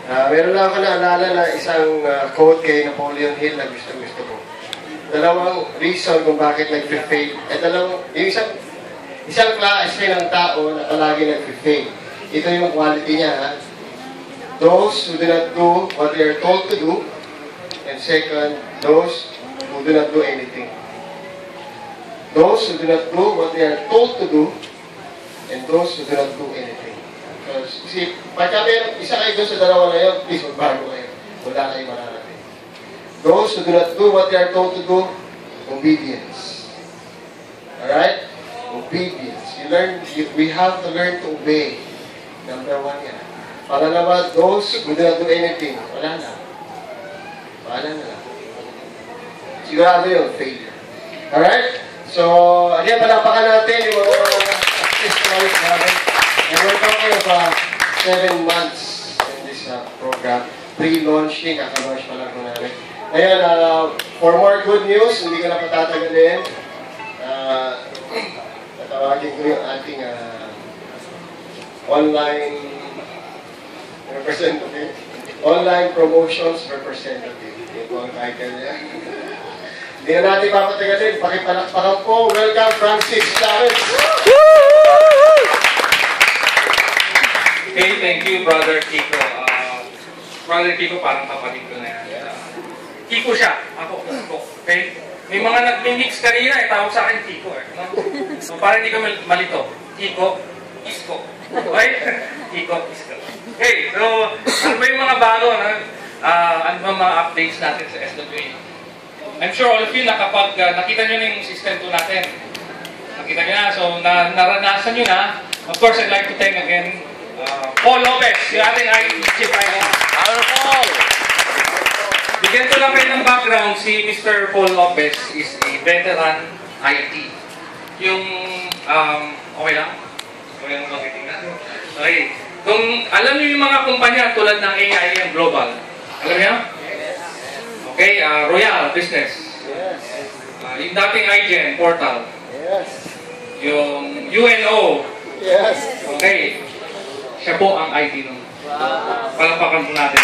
Meron lang ako naalala na isang quote kay Napoleon Hill na gusto ko. Dalawang reason kung bakit nag-fail. Yung isang klase ng tao na palagi nag-fail. Ito yung quality niya, ha? Those who do not do what they are told to do. And second, those who do not do anything. Those who do not do what they are told to do. And those who do not do anything. Because, see, pagka meron isa kayo doon sa dalawa na yun, please magbago kayo. Wala kayo mararating. Those who do not do what they are told to do, obedience. Alright? Obedience. We have to learn to obey. Number one yan. Pangalawa, those who do not do anything, wala na. Wala na lang. Sigurado yun, failure. Alright? So, again, palapakan natin yung mga success stories natin. And we're talking about 7 months in this program. Pre-launching, kaka-launch pa lang ko namin. Ngayon, for more good news, hindi ko na patatagalin. Tatawagin ko yung ating online representative. Online promotions representative. Ito po ang title niya. Hindi na natin papatagalin. Pakipalakpakan po. Welcome, Francis Chavez. Okay, thank you, Brother Kiko. Brother Kiko, parang kapatid ko na yan. Kiko siya. Ako. Okay? May mga nag-mix kanina, tawag sa akin Kiko. So, parang hindi ka malito. Kiko, Isko. Okay? Kiko, Isko. Okay, so, ano ba yung mga bago? Ano ba mga updates natin sa SWA? I'm sure all of you nakita nyo na yung system 2 natin. Nakita nyo na. So, naranasan nyo na. Of course, I'd like to thank again Paul Lopez, yung ating IT Chief Finance. Paul! Bigyan ko lang kayo ng background. Si Mr. Paul Lopez is a veteran IT. Yung, okay lang? Okay lang magkitingnan? Okay. Kung alam niyo yung mga kumpanya tulad ng AIM Global, alam niyo? Okay, Royal Business. Yung dating IGEN Portal. Yung UNO. Okay. Siya po ang IT nun. Palapakan po natin.